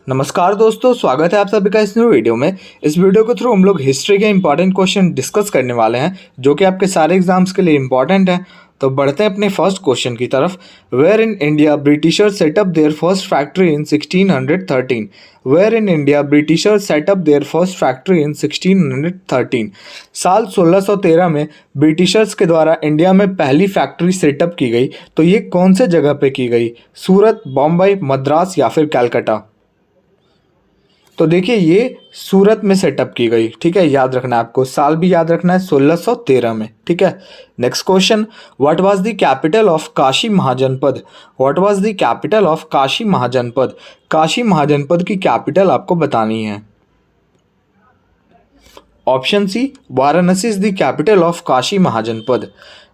नमस्कार दोस्तों, स्वागत है आप सभी का इस न्यू वीडियो में। इस वीडियो के थ्रू हम लोग हिस्ट्री के इंपॉर्टेंट क्वेश्चन डिस्कस करने वाले हैं जो कि आपके सारे एग्जाम्स के लिए इंपॉर्टेंट है। तो बढ़ते हैं अपने फर्स्ट क्वेश्चन की तरफ। Where in India britisher set up their first factory in 1613। Where in India britisher set up their first factory in 1613। साल 1613 में ब्रिटिशर्स के द्वारा इंडिया में पहली फैक्ट्री सेटअप की गई। तो ये कौन से जगह पे की गई? सूरत, बॉम्बे, मद्रास या फिर कलकत्ता? तो देखिए ये सूरत में सेटअप की गई। ठीक है, याद रखना है आपको, साल भी याद रखना है 1613 में। ठीक है, next question. What was the capital of Kashi Mahajanapada? What was the capital of Kashi Mahajanapada? Kashi Mahajanapada की कैपिटल आपको बतानी है। Option C, Varanasi is the capital of Kashi Mahajanapada.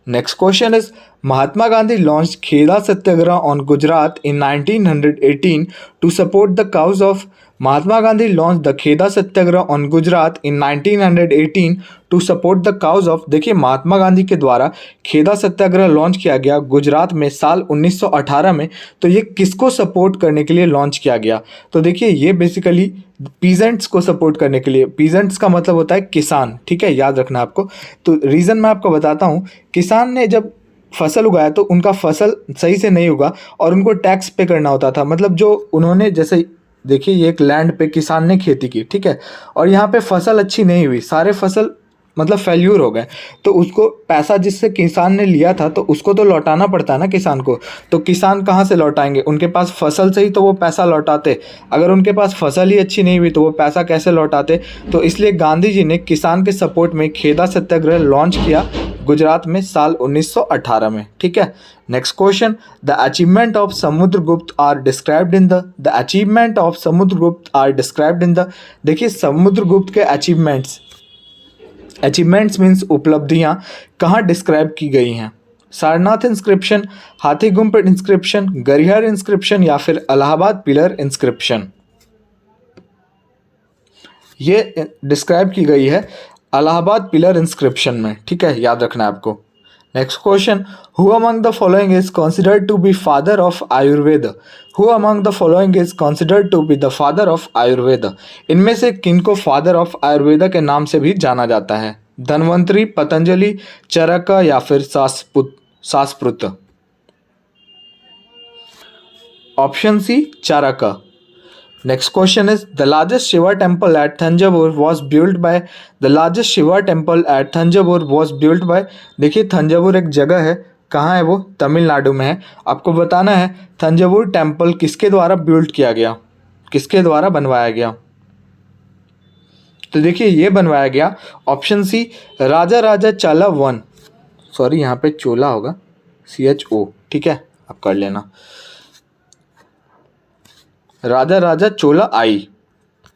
Next question is Mahatma Gandhi launched Kheda Satyagraha on Gujarat in 1918 to support the cause of. Mahatma Gandhi launch the Kheda Satyagraha on Gujarat in 1918 to support the cause of. देखिए महात्मा गांधी के द्वारा खेदा सत्याग्रह launch किया गया गुजरात में साल 1918 में। तो ये किसको सपोर्ट करने के लिए लॉन्च किया गया? तो देखिए ये बेसिकली पीजेंट्स को सपोर्ट करने के लिए। पीजेंट्स का मतलब होता है किसान। ठीक है, याद रखना आपको। तो रीज़न मैं आपको बताता हूँ। किसान ने जब फसल उगाया तो उनका फसल सही से नहीं उगा और उनको टैक्स पे करना होता था। मतलब जो उन्होंने, जैसे देखिए ये एक लैंड पे किसान ने खेती की, ठीक है, और यहाँ पे फसल अच्छी नहीं हुई, सारे फसल मतलब फेल्यूर हो गए। तो उसको पैसा जिससे किसान ने लिया था तो उसको तो लौटाना पड़ता है ना किसान को। तो किसान कहाँ से लौटाएंगे? उनके पास फसल से ही तो वो पैसा लौटाते। अगर उनके पास फसल ही अच्छी नहीं हुई तो वो पैसा कैसे लौटाते? तो इसलिए गांधी जी ने किसान के सपोर्ट में खेदा सत्याग्रह लॉन्च किया गुजरात में साल 1918 में। ठीक है, next question. The achievement of Samudragupta are described in the achievement of Samudragupta are described in the. देखिए समुद्रगुप्त के अचीवमेंट्स मीन्स उपलब्धियां कहाँ डिस्क्राइब की गई हैं? सारनाथ इंस्क्रिप्शन, हाथी गुम्फ इंस्क्रिप्शन, गरिहर इंस्क्रिप्शन या फिर इलाहाबाद पिलर इंस्क्रिप्शन? ये डिस्क्राइब की गई है इलाहाबाद पिलर इंस्क्रिप्शन में। ठीक है, याद रखना है आपको। Next question. Who among the following is considered to be father of Ayurveda? Who among the following is considered to be the father of Ayurveda? इनमें से किनको फादर ऑफ आयुर्वेद के नाम से भी जाना जाता है? धन्वंतरी, पतंजलि, चरक या फिर सासपुत? Option C, Charak. Next question is the largest Shiva temple at Thanjavur was built by। The largest Shiva temple at Thanjavur was built by। देखिए थंजावुर एक जगह है, कहाँ है वो? तमिलनाडु में है। आपको बताना है थंजावुर टेम्पल किसके द्वारा बिल्ड किया गया, किसके द्वारा बनवाया गया? तो देखिए ये बनवाया गया ऑप्शन सी, राजा राजा चाला वन। सॉरी यहाँ पे चोला होगा, CHO। ठीक है, आप कर लेना, राजा राजा चोला आई।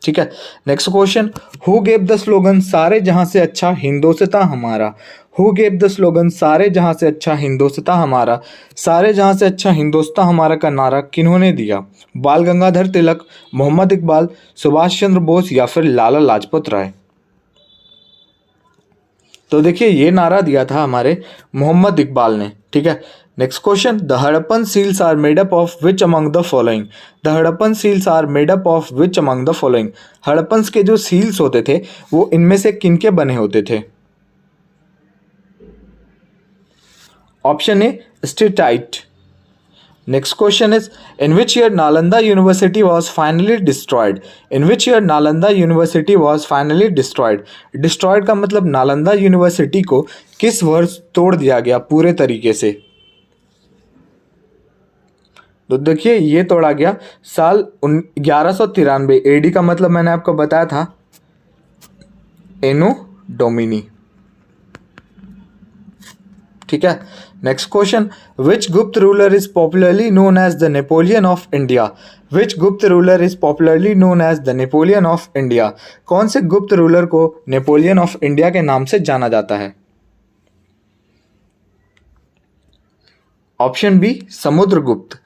ठीक है, next question. Who gave the slogan सारे जहां से अच्छा हिंदोसिता हमारा? हु गेव द स्लोगन सारे जहां से अच्छा हिंदोसिता हमारा? सारे जहां से अच्छा हिंदोसिता हमारा का नारा किन्होंने दिया? बाल गंगाधर तिलक, मोहम्मद इकबाल, सुभाष चंद्र बोस या फिर लाला लाजपत राय? तो देखिए ये नारा दिया था हमारे मोहम्मद इकबाल ने। ठीक है, next question. The Harappan seals are made up of which among the following? The Harappan seals are made up of which among the following? Harappans के जो सील्स होते थे वो इनमें से किनके बने होते थे? Option A, steatite. Next question is in which year Nalanda university was finally destroyed? In which year Nalanda university was finally destroyed? Destroyed का मतलब नालंदा यूनिवर्सिटी को किस वर्ष तोड़ दिया गया पूरे तरीके से? तो देखिए ये तोड़ा गया साल 1193 AD का मतलब मैंने आपको बताया था एनो डोमिनी। ठीक है, next question. Which Gupta ruler is popularly known as the Napoleon of India? Which Gupta ruler is popularly known as the Napoleon of India? कौन से गुप्त रूलर को नेपोलियन ऑफ इंडिया के नाम से जाना जाता है? Option B, Samudragupta.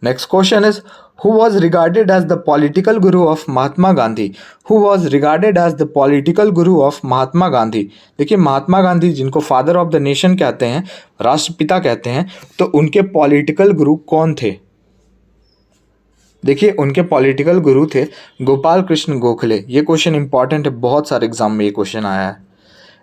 Next question is who was regarded as the political guru of Mahatma Gandhi? Who was regarded as the political guru of Mahatma Gandhi? देखिए महात्मा गांधी जिनको फादर ऑफ द नेशन कहते हैं, राष्ट्रपिता कहते हैं, तो उनके पॉलिटिकल गुरु कौन थे? देखिए उनके पॉलिटिकल गुरु थे गोपाल कृष्ण गोखले। ये क्वेश्चन इंपॉर्टेंट है, बहुत सारे एग्जाम में ये क्वेश्चन आया है।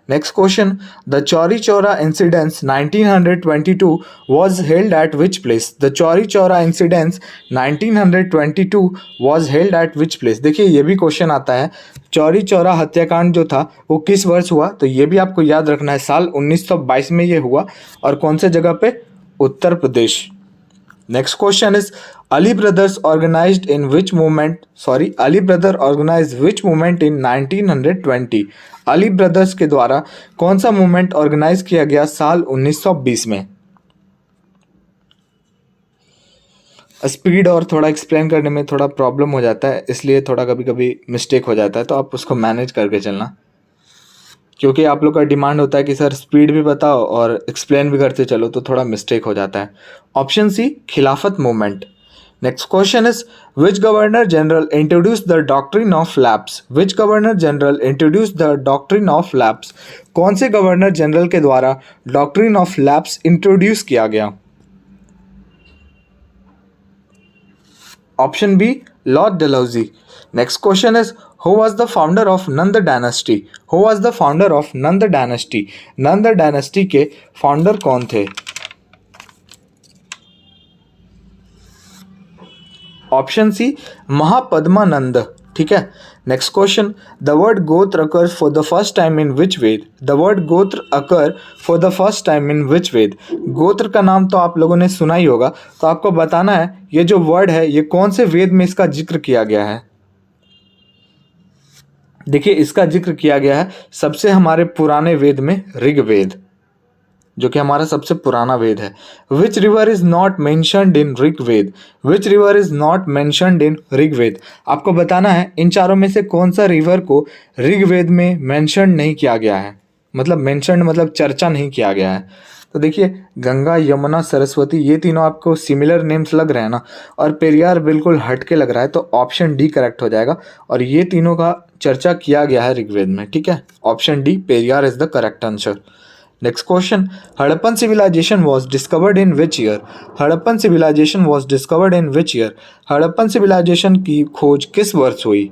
Next question, the Chauri Chaura incidence 1922 was held at which place? The Chauri Chaura incidence 1922 was held at which place? देखिए ये भी क्वेश्चन आता है, चौरी चौरा हत्याकांड जो था वो किस वर्ष हुआ? तो ये भी आपको याद रखना है, साल 1922 में ये हुआ और कौन से जगह पे? Uttar Pradesh. Next question is Ali brothers organized in which movement? Ali brother organized which movement in 1920? Ali brothers के द्वारा कौन सा मूवमेंट ऑर्गेनाइज किया गया साल 1920 में? स्पीड और थोड़ा एक्सप्लेन करने में थोड़ा प्रॉब्लम हो जाता है, इसलिए थोड़ा कभी कभी मिस्टेक हो जाता है, तो आप उसको मैनेज करके चलना, क्योंकि आप लोग का डिमांड होता है कि सर स्पीड भी बताओ और एक्सप्लेन भी करते चलो, तो थोड़ा मिस्टेक हो जाता है। ऑप्शन सी, खिलाफत movement. Next question is which governor general introduce the doctrine of lapse? Which governor general introduce the doctrine of lapse? कौन से गवर्नर जनरल के द्वारा डॉक्ट्रिन ऑफ लैप्स इंट्रोड्यूस किया गया? Option B, lord Dalhousie. Next question is Who was the founder of Nanda dynasty? Who was the founder of Nanda dynasty? Nanda dynasty के founder कौन थे? Option C, Mahapadmananda. ठीक है। Next question, the word gotra occur for the first time in which Veda? The word gotra occur for the first time in which Veda? Gotra का नाम तो आप लोगों ने सुना ही होगा, तो आपको बताना है ये जो वर्ड है ये कौन से वेद में इसका जिक्र किया गया है। देखिए इसका जिक्र किया गया है सबसे हमारे पुराने वेद में, ऋग्वेद, जो कि हमारा सबसे पुराना वेद है। Which river is not mentioned in Rigveda? Which river is not mentioned in Rigveda? आपको बताना है इन चारों में से कौन सा रिवर को ऋग्वेद में मेंशन नहीं किया गया है, मतलब मेंशन्ड मतलब चर्चा नहीं किया गया है। तो देखिए गंगा, यमुना, सरस्वती, ये तीनों आपको सिमिलर नेम्स लग रहे हैं ना, और पेरियार बिल्कुल हटके लग रहा है, तो ऑप्शन डी करेक्ट हो जाएगा। और ये तीनों का चर्चा किया गया है ऋग्वेद में। ठीक है, option D, Periyar is the correct answer. Next question, Harappan civilisation was discovered in which year? Harappan civilisation was discovered in which year? Harappan civilisation की खोज किस वर्ष हुई?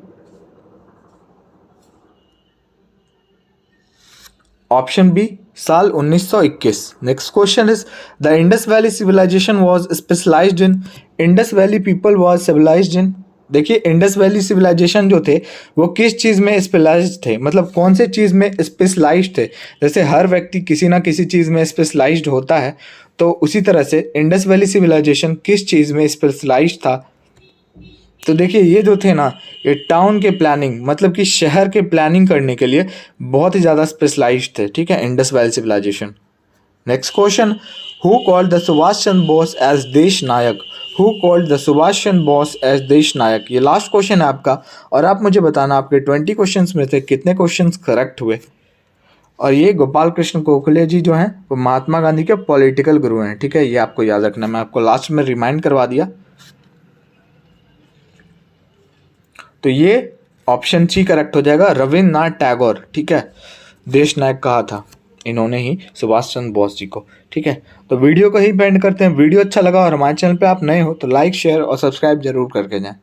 ऑप्शन बी, साल 1921। Next question is the Indus valley civilisation was specialised in? Indus valley people was civilised in? देखिए Indus valley civilisation जो थे वो किस चीज़ में स्पेशलाइज्ड थे, मतलब कौन से चीज़ में स्पेशलाइज्ड थे। जैसे हर व्यक्ति किसी ना किसी चीज़ में स्पेशलाइज्ड होता है, तो उसी तरह से इंडस वैली सिविलाइजेशन किस चीज़ में स्पेशलाइज्ड था? तो देखिए ये जो थे ना, ये टाउन के प्लानिंग, मतलब कि शहर के प्लानिंग करने के लिए बहुत ही ज़्यादा स्पेशलाइज्ड थे। ठीक है, Indus valley civilisation. Next question, who called the Subhash Chandra Bose as Desh Nayak? Who called the Subhash Chandra Bose as Desh Nayak? ये लास्ट क्वेश्चन है आपका, और आप मुझे बताना आपके 20 क्वेश्चंस में से कितने क्वेश्चंस करेक्ट हुए। और ये गोपाल कृष्ण गोखले जी जो हैं वो महात्मा गांधी के पॉलिटिकल गुरु हैं। ठीक है, ये आपको याद रखना, मैं आपको लास्ट में रिमाइंड करवा दिया। तो ये ऑप्शन सी करेक्ट हो जाएगा, रविन्द्रनाथ टैगोर। ठीक है, देश नायक कहा था इन्होंने ही सुभाष चंद्र बोस जी को। ठीक है, तो वीडियो को ही एंड करते हैं। वीडियो अच्छा लगा और हमारे चैनल पे आप नए हो तो लाइक, शेयर और सब्सक्राइब जरूर करके जाएं।